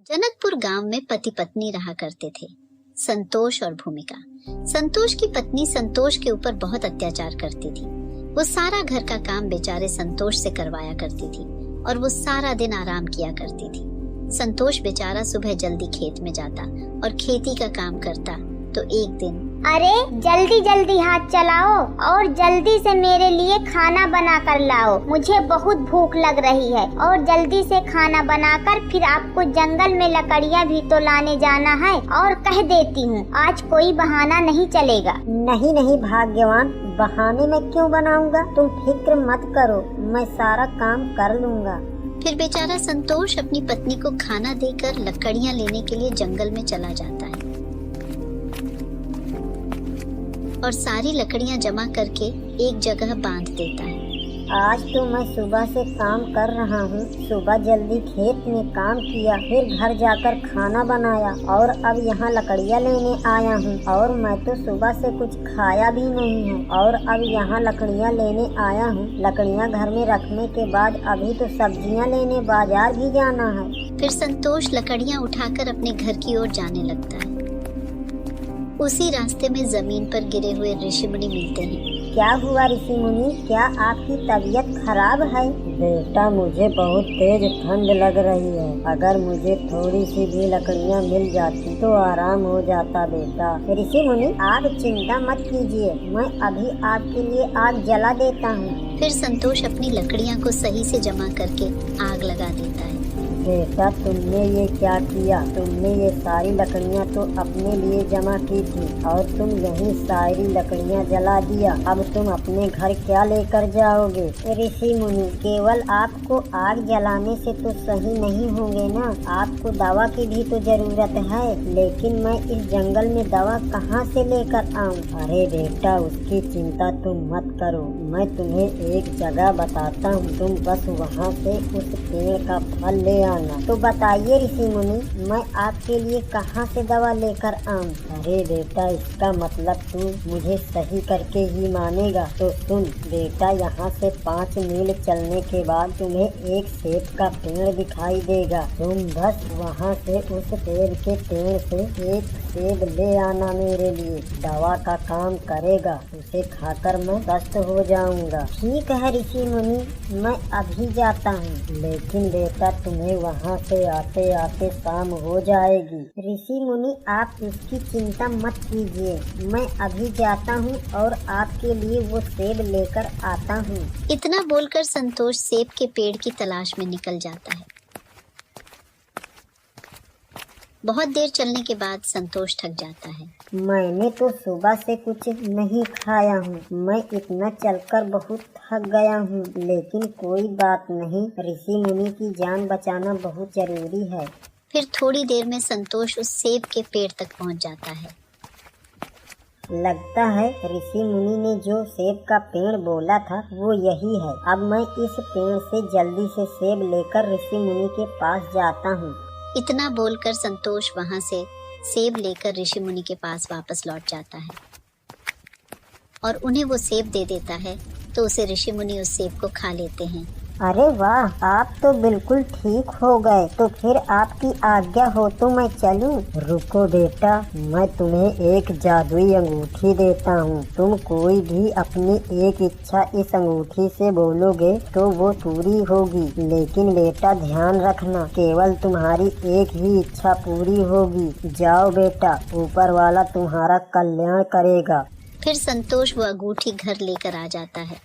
जनकपुर गांव में पति पत्नी रहा करते थे, संतोष और भूमिका। संतोष की पत्नी संतोष के ऊपर बहुत अत्याचार करती थी। वो सारा घर का काम बेचारे संतोष से करवाया करती थी और वो सारा दिन आराम किया करती थी। संतोष बेचारा सुबह जल्दी खेत में जाता और खेती का काम करता तो एक दिन, अरे जल्दी जल्दी हाथ चलाओ और जल्दी से मेरे लिए खाना बना कर लाओ, मुझे बहुत भूख लग रही है। और जल्दी से खाना बनाकर फिर आपको जंगल में लकड़ियाँ भी तो लाने जाना है। और कह देती हूँ आज कोई बहाना नहीं चलेगा। नहीं नहीं भाग्यवान, बहाने में क्यों बनाऊंगा, तुम फिक्र मत करो, मैं सारा काम कर लूंगा। फिर बेचारा संतोष अपनी पत्नी को खाना देकर लकड़ियाँ लेने के लिए जंगल में चला जाता है और सारी लकड़ियाँ जमा करके एक जगह बांध देता है। आज तो मैं सुबह से काम कर रहा हूँ। सुबह जल्दी खेत में काम किया, फिर घर जाकर खाना बनाया और अब यहाँ लकड़ियाँ लेने आया हूँ। और मैं तो सुबह से कुछ खाया भी नहीं है और अब यहाँ लकड़ियाँ लेने आया हूँ। लकड़ियाँ घर में रखने के बाद अभी तो सब्जियाँ लेने बाजार भी जाना है। फिर संतोष लकड़ियाँ उठाकर अपने घर की ओर जाने लगता है। उसी रास्ते में जमीन पर गिरे हुए ऋषि मुनि मिलते हैं। क्या हुआ ऋषि मुनि, क्या आपकी तबीयत खराब है? बेटा मुझे बहुत तेज ठंड लग रही है, अगर मुझे थोड़ी सी भी लकड़ियाँ मिल जाती तो आराम हो जाता बेटा। ऋषि मुनि आप चिंता मत कीजिए, मैं अभी आपके लिए आग जला देता हूँ। फिर संतोष अपनी लकड़ियाँ को सही से जमा करके आग लगा देता है। बेटा तुमने ये क्या किया? तुमने ये सारी लकड़ियाँ तो अपने लिए जमा की थी और तुम यही सारी लकड़ियाँ जला दिया। अब तुम अपने घर क्या लेकर जाओगे? ऋषि मुनि केवल आपको आग जलाने से तो सही नहीं होंगे ना, आपको दवा की भी तो जरूरत है। लेकिन मैं इस जंगल में दवा कहाँ से लेकर आऊँ? अरे बेटा उसकी चिंता तुम मत करो, मैं तुम्हें एक जगह बताता हूँ, तुम बस वहाँ से उस पेड़ का फल ले आना। तो बताइए ऋषि मुनि मैं आपके लिए कहाँ से दवा लेकर आऊँ? अरे बेटा इसका मतलब तू मुझे सही करके ही मानेगा। तो सुन बेटा, यहाँ से 5 मील चलने के बाद तुम्हें एक सेब का पेड़ दिखाई देगा। तुम बस वहाँ से उस पेड़ के पेड़ से एक सेब ले आना मेरे लिए, दवा का काम करेगा, उसे खाकर मैं स्वस्थ हो जाऊंगा। ठीक है ऋषि मुनि, मैं अभी जाता हूँ। लेकिन बेटा तुम्हें वहाँ से आते आते शाम हो जाएगी। ऋषि मुनि आप इसकी चिंता मत कीजिए, मैं अभी जाता हूँ और आपके लिए वो सेब लेकर आता हूँ। इतना बोलकर संतोष सेब के पेड़ की तलाश में निकल जाता है। बहुत देर चलने के बाद संतोष थक जाता है। मैंने तो सुबह से कुछ नहीं खाया हूँ, मैं इतना चलकर बहुत थक गया हूँ। लेकिन कोई बात नहीं, ऋषि मुनि की जान बचाना बहुत जरूरी है। फिर थोड़ी देर में संतोष उस सेब के पेड़ तक पहुँच जाता है। लगता है ऋषि मुनि ने जो सेब का पेड़ बोला था वो यही है। अब मैं इस पेड़ से जल्दी से सेब लेकर ऋषि मुनि के पास जाता हूँ। इतना बोलकर संतोष वहाँ से सेब लेकर ऋषि मुनि के पास वापस लौट जाता है और उन्हें वो सेब दे देता है। तो उसे ऋषि मुनि उस सेब को खा लेते हैं। अरे वाह, आप तो बिल्कुल ठीक हो गए। तो फिर आपकी आज्ञा हो तो मैं चलूं? रुको बेटा, मैं तुम्हें एक जादुई अंगूठी देता हूँ। तुम कोई भी अपनी एक इच्छा इस अंगूठी से बोलोगे तो वो पूरी होगी। लेकिन बेटा ध्यान रखना, केवल तुम्हारी एक ही इच्छा पूरी होगी। जाओ बेटा, ऊपर वाला तुम्हारा कल्याण करेगा। फिर संतोष वो अंगूठी घर लेकर आ जाता है।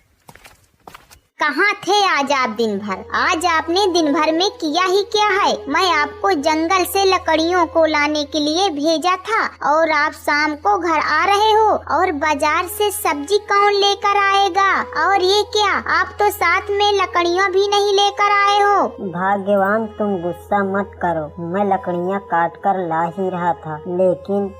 कहाँ थे आज आप दिन भर? आज आपने दिन भर में किया ही क्या है? मैं आपको जंगल से लकड़ियों को लाने के लिए भेजा था और आप शाम को घर आ रहे हो। और बाजार से सब्जी कौन लेकर आएगा? और ये क्या, आप तो साथ में लकड़ियाँ भी नहीं लेकर आए हो। भाग्यवान तुम गुस्सा मत करो, मैं लकड़ियाँ काट कर ला ही रहा था। लेकिन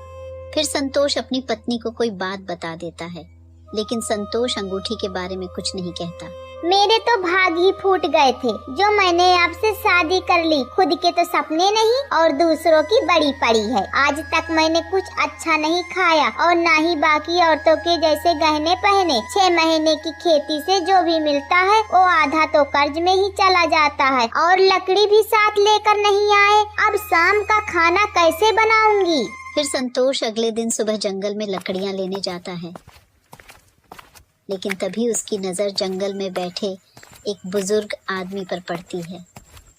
फिर संतोष अपनी पत्नी को कोई बात बता देता है, लेकिन संतोष अंगूठी के बारे में कुछ नहीं कहता। मेरे तो भाग ही फूट गए थे जो मैंने आपसे शादी कर ली। खुद के तो सपने नहीं और दूसरों की बड़ी पड़ी है। आज तक मैंने कुछ अच्छा नहीं खाया और ना ही बाकी औरतों के जैसे गहने पहने। 6 महीने की खेती से जो भी मिलता है वो आधा तो कर्ज में ही चला जाता है और लकड़ी भी साथ लेकर नहीं आए। अब शाम का खाना कैसे बनाऊंगी? फिर संतोष अगले दिन सुबह जंगल में लकड़ियां लेने जाता है, लेकिन तभी उसकी नज़र जंगल में बैठे एक बुजुर्ग आदमी पर पड़ती है।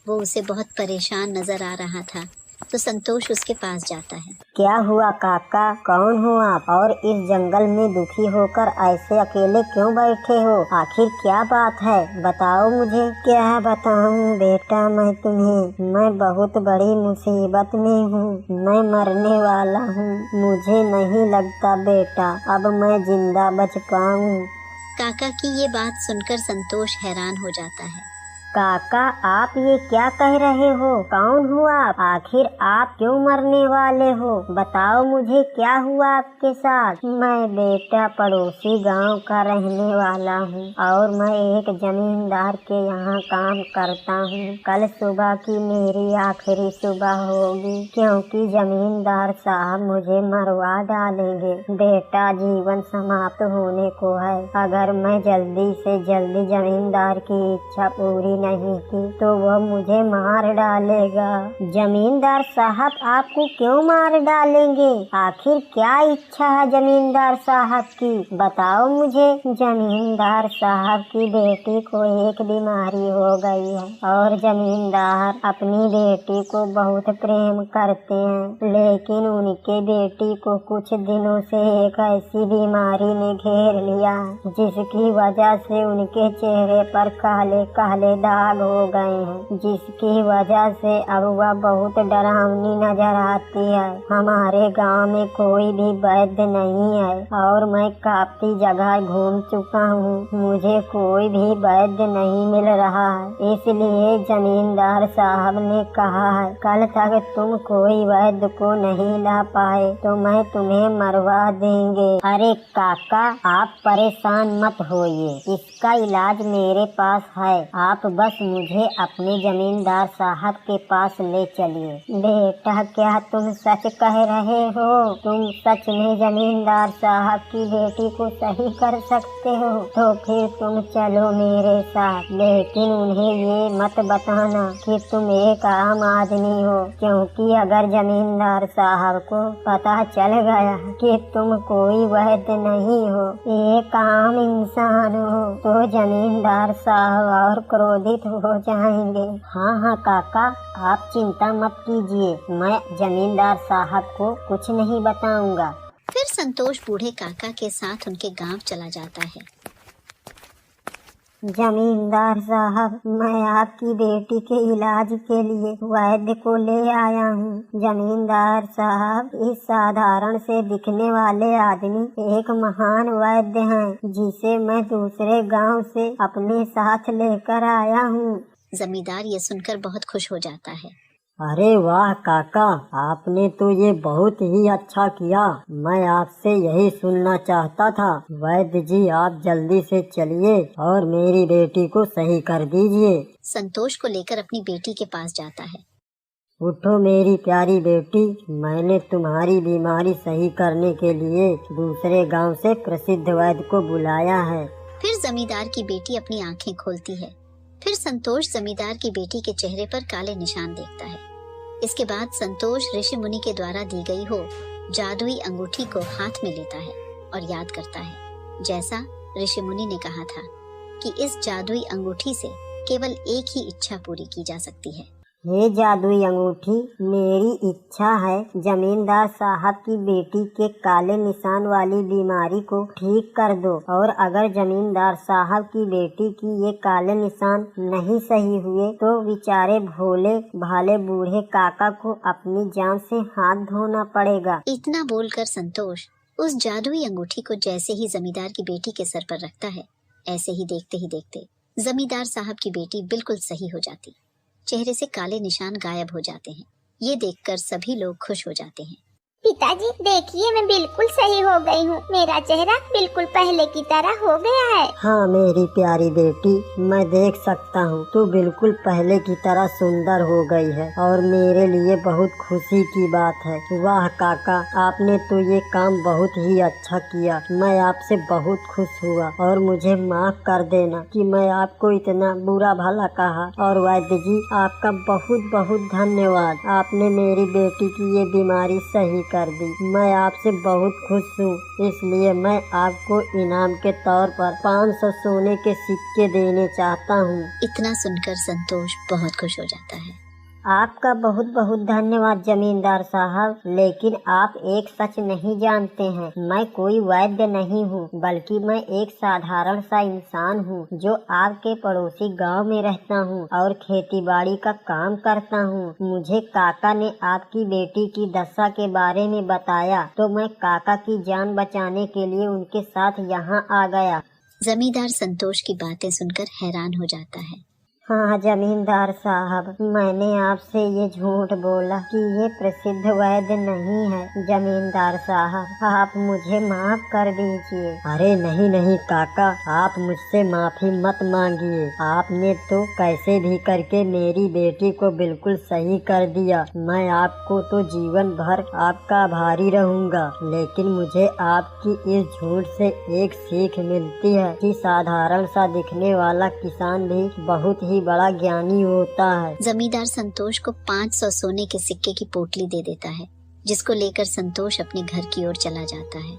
वो उसे बहुत परेशान नजर आ रहा था, तो संतोष उसके पास जाता है। क्या हुआ काका, कौन हो आप और इस जंगल में दुखी होकर ऐसे अकेले क्यों बैठे हो? आखिर क्या बात है, बताओ मुझे। क्या बताऊं बेटा मैं तुम्हें, मैं बहुत बड़ी मुसीबत में हूँ, मैं मरने वाला हूँ। मुझे नहीं लगता बेटा अब मैं जिंदा बच पाऊँ। काका की ये बात सुनकर संतोष हैरान हो जाता है। काका आप ये क्या कह रहे हो? कौन हो आप? आखिर आप क्यों मरने वाले हो? बताओ मुझे क्या हुआ आपके साथ? मैं बेटा पड़ोसी गांव का रहने वाला हूँ और मैं एक जमींदार के यहाँ काम करता हूँ। कल सुबह की मेरी आखिरी सुबह होगी क्योंकि जमींदार साहब मुझे मरवा डालेंगे। बेटा जीवन समाप्त होने को है। अगर मैं जल्दी से जल्दी जमींदार की इच्छा पूरी नहीं की तो वह मुझे मार डालेगा। जमींदार साहब आपको क्यों मार डालेंगे? आखिर क्या इच्छा है जमींदार साहब की? बताओ मुझे। जमींदार साहब की बेटी को एक बीमारी हो गई है और जमींदार अपनी बेटी को बहुत प्रेम करते हैं, लेकिन उनके बेटी को कुछ दिनों से एक ऐसी बीमारी ने घेर लिया जिसकी वजह से उनके चेहरे पर काले काले दाग हो गए हैं, जिसकी वजह से अब वह बहुत डरावनी नजर आती है। हमारे गांव में कोई भी वैद्य नहीं है और मैं काफी जगह घूम चुका हूँ, मुझे कोई भी वैद्य नहीं मिल रहा है। इसलिए जमींदार साहब ने कहा है कल तक तुम कोई वैद्य को नहीं ला पाए तो मैं तुम्हें मरवा देंगे। अरे काका आप परेशान मत होइए, इसका इलाज मेरे पास है। आप बस मुझे अपने जमींदार साहब के पास ले चलिए। बेटा क्या तुम सच कह रहे हो? तुम सच में जमींदार साहब की बेटी को सही कर सकते हो? तो फिर तुम चलो मेरे साथ, लेकिन उन्हें ये मत बताना कि तुम एक आम आदमी हो, क्योंकि अगर जमींदार साहब को पता चल गया कि तुम कोई वैद्य नहीं हो, एक आम इंसान हो, तो जमींदार साहब और क्रोधित हो जाएंगे। हाँ काका आप चिंता मत कीजिए, मैं जमींदार साहब को कुछ नहीं बताऊंगा। फिर संतोष बूढ़े काका के साथ उनके गांव चला जाता है। जमींदार साहब मैं आपकी बेटी के इलाज के लिए वैद्य को ले आया हूँ। जमींदार साहब इस साधारण से दिखने वाले आदमी एक महान वैद्य हैं, जिसे मैं दूसरे गांव से अपने साथ लेकर आया हूँ। जमींदार ये सुनकर बहुत खुश हो जाता है। अरे वाह काका, आपने तो ये बहुत ही अच्छा किया। मैं आपसे यही सुनना चाहता था। वैद्य जी आप जल्दी से चलिए और मेरी बेटी को सही कर दीजिए। संतोष को लेकर अपनी बेटी के पास जाता है। उठो मेरी प्यारी बेटी, मैंने तुम्हारी बीमारी सही करने के लिए दूसरे गांव से प्रसिद्ध वैद्य को बुलाया है। फिर जमींदार की बेटी अपनी आंखें खोलती है। फिर संतोष जमींदार की बेटी के चेहरे पर काले निशान देखता है। इसके बाद संतोष ऋषि मुनि के द्वारा दी गई हो जादुई अंगूठी को हाथ में लेता है और याद करता है जैसा ऋषि मुनि ने कहा था कि इस जादुई अंगूठी से केवल एक ही इच्छा पूरी की जा सकती है। ये जादुई अंगूठी मेरी इच्छा है जमींदार साहब की बेटी के काले निशान वाली बीमारी को ठीक कर दो, और अगर जमींदार साहब की बेटी की ये काले निशान नहीं सही हुए तो बेचारे भोले भाले बूढ़े काका को अपनी जान से हाथ धोना पड़ेगा। इतना बोलकर संतोष उस जादुई अंगूठी को जैसे ही जमींदार की बेटी के सर पर रखता है, ऐसे ही देखते जमींदार साहब की बेटी बिल्कुल सही हो जाती, चेहरे से काले निशान गायब हो जाते हैं। ये देखकर सभी लोग खुश हो जाते हैं। पिताजी देखिए, मैं बिल्कुल सही हो गई हूँ। मेरा चेहरा बिल्कुल पहले की तरह हो गया है। हाँ मेरी प्यारी बेटी, मैं देख सकता हूँ तू बिल्कुल पहले की तरह सुंदर हो गई है और मेरे लिए बहुत खुशी की बात है। वाह काका, आपने तो ये काम बहुत ही अच्छा किया। मैं आपसे बहुत खुश हुआ और मुझे माफ कर देना कि मैं आपको इतना बुरा भला कहा। और वैद्य जी, आपका बहुत बहुत धन्यवाद। आपने मेरी बेटी की ये बीमारी सही कर दी। मैं आपसे बहुत खुश हूँ, इसलिए मैं आपको इनाम के तौर पर 500 सोने के सिक्के देने चाहता हूँ। इतना सुनकर संतोष बहुत खुश हो जाता है। आपका बहुत बहुत धन्यवाद जमींदार साहब, लेकिन आप एक सच नहीं जानते हैं। मैं कोई वैद्य नहीं हूँ, बल्कि मैं एक साधारण सा इंसान हूँ जो आपके पड़ोसी गांव में रहता हूँ और खेतीबाड़ी का काम करता हूँ। मुझे काका ने आपकी बेटी की दशा के बारे में बताया, तो मैं काका की जान बचाने के लिए उनके साथ यहाँ आ गया। जमींदार संतोष की बातें सुनकर हैरान हो जाता है। हाँ जमींदार साहब, मैंने आपसे ये झूठ बोला कि ये प्रसिद्ध वैद्य नहीं है। जमींदार साहब, आप मुझे माफ कर दीजिए। अरे नहीं नहीं काका, आप मुझसे माफी मत मांगिए। आपने तो कैसे भी करके मेरी बेटी को बिल्कुल सही कर दिया। मैं आपको तो जीवन भर आपका आभारी रहूंगा। लेकिन मुझे आपकी इस झूठ से एक सीख मिलती है कि साधारण सा दिखने वाला किसान भी बहुत ही बड़ा ज्ञानी होता है। जमींदार संतोष को 500 सोने के सिक्के की पोटली दे देता है, जिसको लेकर संतोष अपने घर की ओर चला जाता है।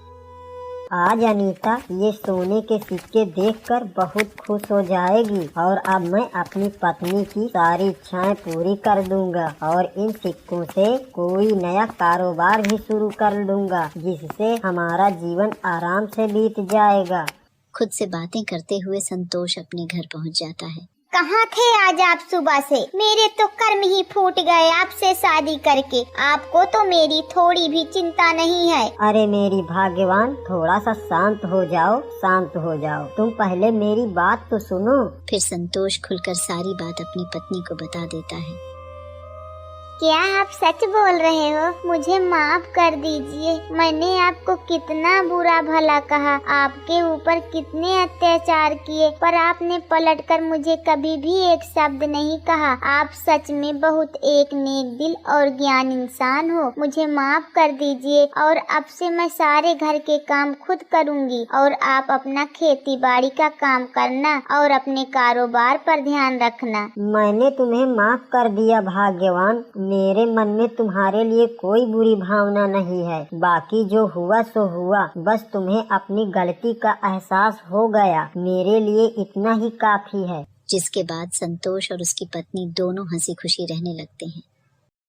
आज अनीता ये सोने के सिक्के देखकर बहुत खुश हो जाएगी और अब मैं अपनी पत्नी की सारी इच्छाएं पूरी कर दूंगा और इन सिक्कों से कोई नया कारोबार भी शुरू कर लूंगा, जिससे हमारा जीवन आराम से बीत जाएगा। खुद से बातें करते हुए संतोष अपने घर पहुंच जाता है। कहाँ थे आज आप सुबह से? मेरे तो कर्म ही फूट गए आपसे शादी करके। आपको तो मेरी थोड़ी भी चिंता नहीं है। अरे मेरी भाग्यवान, थोड़ा सा शांत हो जाओ, शांत हो जाओ। तुम पहले मेरी बात तो सुनो। फिर संतोष खुलकर सारी बात अपनी पत्नी को बता देता है। क्या आप सच बोल रहे हो? मुझे माफ कर दीजिए। मैंने आपको कितना बुरा भला कहा, आपके ऊपर कितने अत्याचार किए, पर आपने पलटकर मुझे कभी भी एक शब्द नहीं कहा। आप सच में बहुत एक नेक दिल और ज्ञान इंसान हो। मुझे माफ कर दीजिए और अब से मैं सारे घर के काम खुद करूँगी और आप अपना खेती बाड़ी का काम करना और अपने कारोबार पर ध्यान रखना। मैंने तुम्हें माफ कर दिया भाग्यवान। मेरे मन में तुम्हारे लिए कोई बुरी भावना नहीं है। बाकी जो हुआ सो हुआ, बस तुम्हें अपनी गलती का एहसास हो गया। मेरे लिए इतना ही काफी है। जिसके बाद संतोष और उसकी पत्नी दोनों हंसी खुशी रहने लगते हैं।